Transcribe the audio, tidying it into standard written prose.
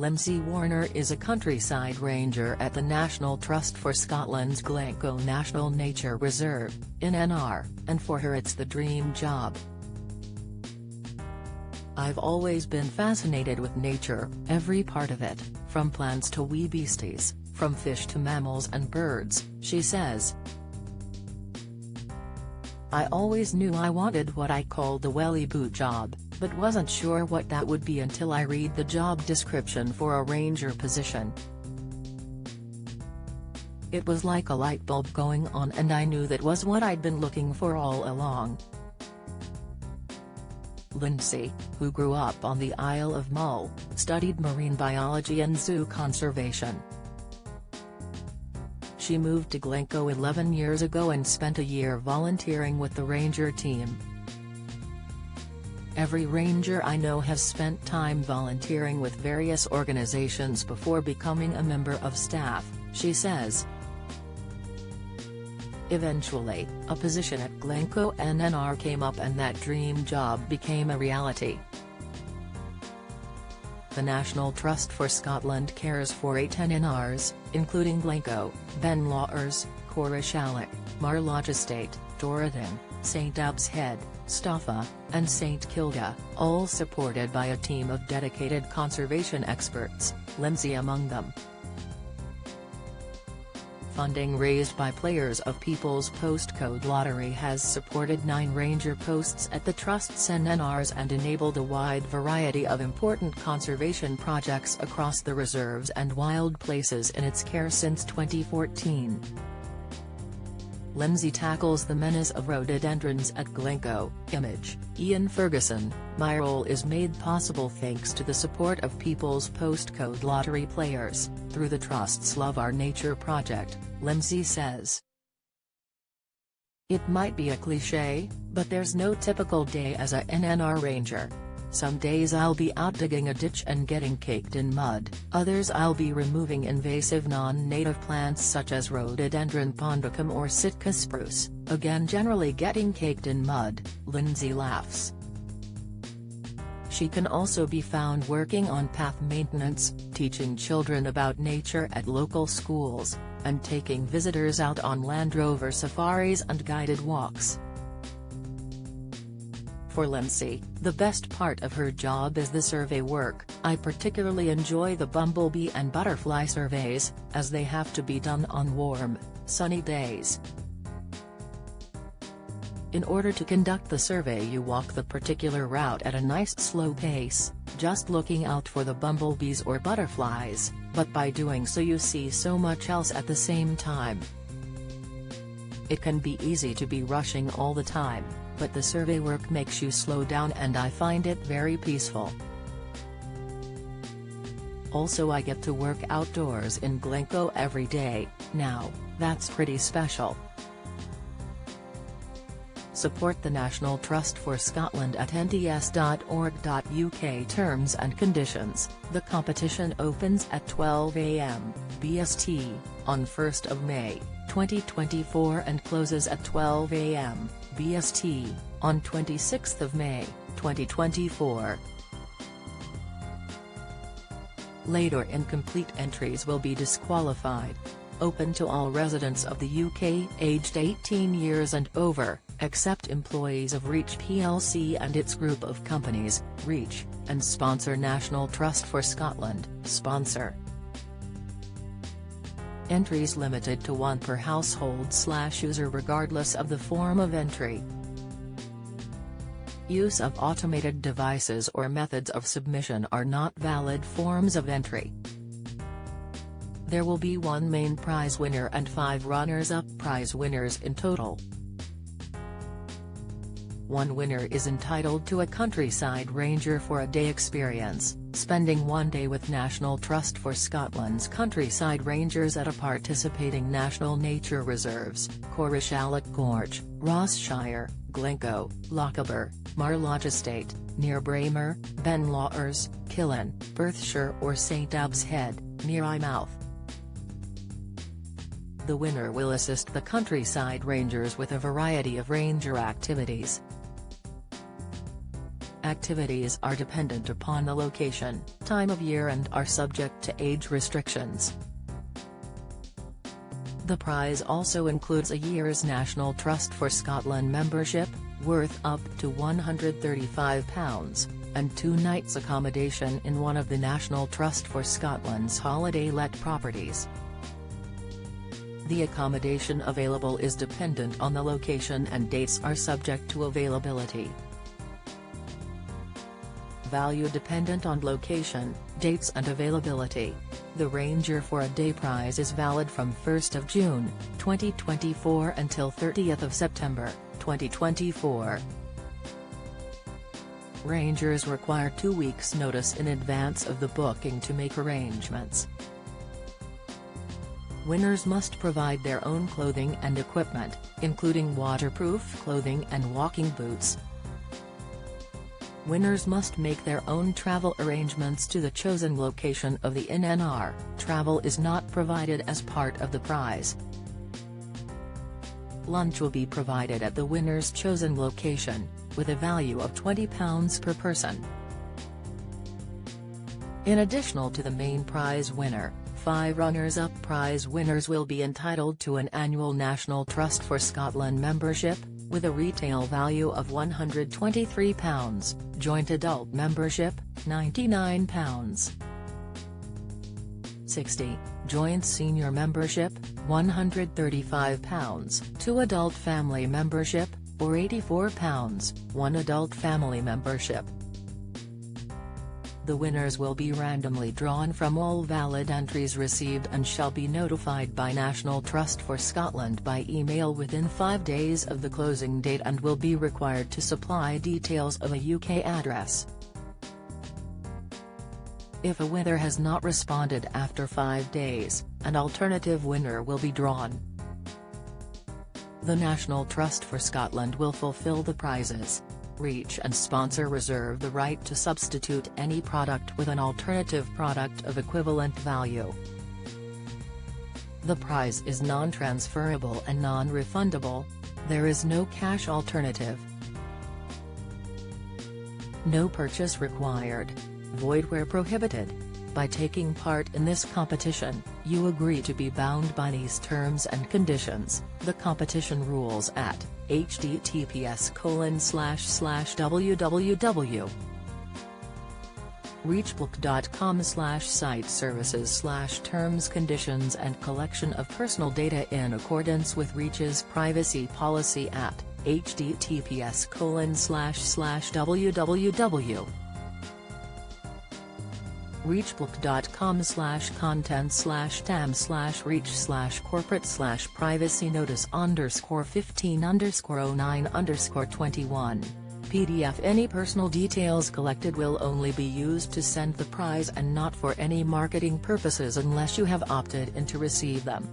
Lindsay Warner is a countryside ranger at the National Trust for Scotland's Glencoe National Nature Reserve, in NR, and for her it's the dream job. "I've always been fascinated with nature, every part of it, from plants to wee beasties, from fish to mammals and birds," she says. "I always knew I wanted what I called the welly boot job, but wasn't sure what that would be until I read the job description for a ranger position. It was like a light bulb going on and I knew that was what I'd been looking for all along." Lindsay, who grew up on the Isle of Mull, studied marine biology and zoo conservation. She moved to Glencoe 11 years ago and spent a year volunteering with the ranger team. "Every ranger I know has spent time volunteering with various organizations before becoming a member of staff," she says. Eventually, a position at Glencoe NR came up and that dream job became a reality. The National Trust for Scotland cares for 8 NRs, including Glencoe, Ben Lawers, Corrishalloch, Marloch Estate, Dorothin, St Abbs Head, Staffa, and St Kilda, all supported by a team of dedicated conservation experts, Lindsay among them. Funding raised by players of People's Postcode Lottery has supported 9 ranger posts at the Trust's NRs and enabled a wide variety of important conservation projects across the reserves and wild places in its care since 2014. Lindsay tackles the menace of rhododendrons at Glencoe. Image, Ian Ferguson. "My role is made possible thanks to the support of People's Postcode Lottery players, through the Trust's Love Our Nature project," Lindsay says. "It might be a cliché, but there's no typical day as a NNR ranger. Some days I'll be out digging a ditch and getting caked in mud, others I'll be removing invasive non-native plants such as rhododendron pondicum or Sitka spruce, again generally getting caked in mud," Lindsay laughs. She can also be found working on path maintenance, teaching children about nature at local schools, and taking visitors out on Land Rover safaris and guided walks. For Lindsay, the best part of her job is the survey work. "I particularly enjoy the bumblebee and butterfly surveys, as they have to be done on warm, sunny days. In order to conduct the survey you walk the particular route at a nice slow pace, just looking out for the bumblebees or butterflies, but by doing so you see so much else at the same time. It can be easy to be rushing all the time, but the survey work makes you slow down and I find it very peaceful. Also I get to work outdoors in Glencoe every day, now, that's pretty special." Support the National Trust for Scotland at nts.org.uk. Terms and conditions. The competition opens at 12 AM, BST, on 1st of May, 2024 and closes at 12 AM, BST, on 26th of May, 2024. Later incomplete entries will be disqualified. Open to all residents of the UK aged 18 years and over, except employees of Reach plc and its group of companies, Reach, and sponsor National Trust for Scotland, sponsor. Entries limited to 1 per household/user regardless of the form of entry. Use of automated devices or methods of submission are not valid forms of entry. There will be 1 main prize winner and 5 runners-up prize winners in total. 1 winner is entitled to a countryside ranger for a day experience, spending 1 day with National Trust for Scotland's countryside rangers at a participating national nature reserves, Corrishalloch Gorge, Ross-shire, Glencoe, Lochaber, Marloch Estate, near Braemar, Ben Lawers, Killin, Perthshire or St Abbs Head, near Eyemouth. The winner will assist the countryside rangers with a variety of ranger activities. Activities are dependent upon the location, time of year and are subject to age restrictions. The prize also includes a year's National Trust for Scotland membership, worth up to £135, and 2 nights accommodation in one of the National Trust for Scotland's holiday let properties. The accommodation available is dependent on the location and dates are subject to availability. Value dependent on location, dates and availability. The Ranger for a Day prize is valid from 1st of June, 2024 until 30th of September, 2024. Rangers require 2 weeks' notice in advance of the booking to make arrangements. Winners must provide their own clothing and equipment, including waterproof clothing and walking boots. Winners must make their own travel arrangements to the chosen location of the NNR. Travel is not provided as part of the prize. Lunch will be provided at the winner's chosen location, with a value of £20 per person. In addition to the main prize winner, 5 runners-up prize winners will be entitled to an annual National Trust for Scotland membership, with a retail value of £123, joint adult membership, £99. 60, joint senior membership, £135, 2 adult family membership, or £84, 1 adult family membership. The winners will be randomly drawn from all valid entries received and shall be notified by National Trust for Scotland by email within 5 days of the closing date and will be required to supply details of a UK address. If a winner has not responded after 5 days, an alternative winner will be drawn. The National Trust for Scotland will fulfil the prizes. Reach and sponsor reserve the right to substitute any product with an alternative product of equivalent value. The prize is non-transferable and non-refundable. There is no cash alternative. No purchase required. Void where prohibited. By taking part in this competition, you agree to be bound by these terms and conditions. The competition rules at https://www.reachbook.com/site services/terms conditions and collection of personal data in accordance with Reach's privacy policy at https://www. reachbook.com/content/tam/reach/corporate/privacy notice_15_09_21. PDF. Any personal details collected will only be used to send the prize and not for any marketing purposes unless you have opted in to receive them.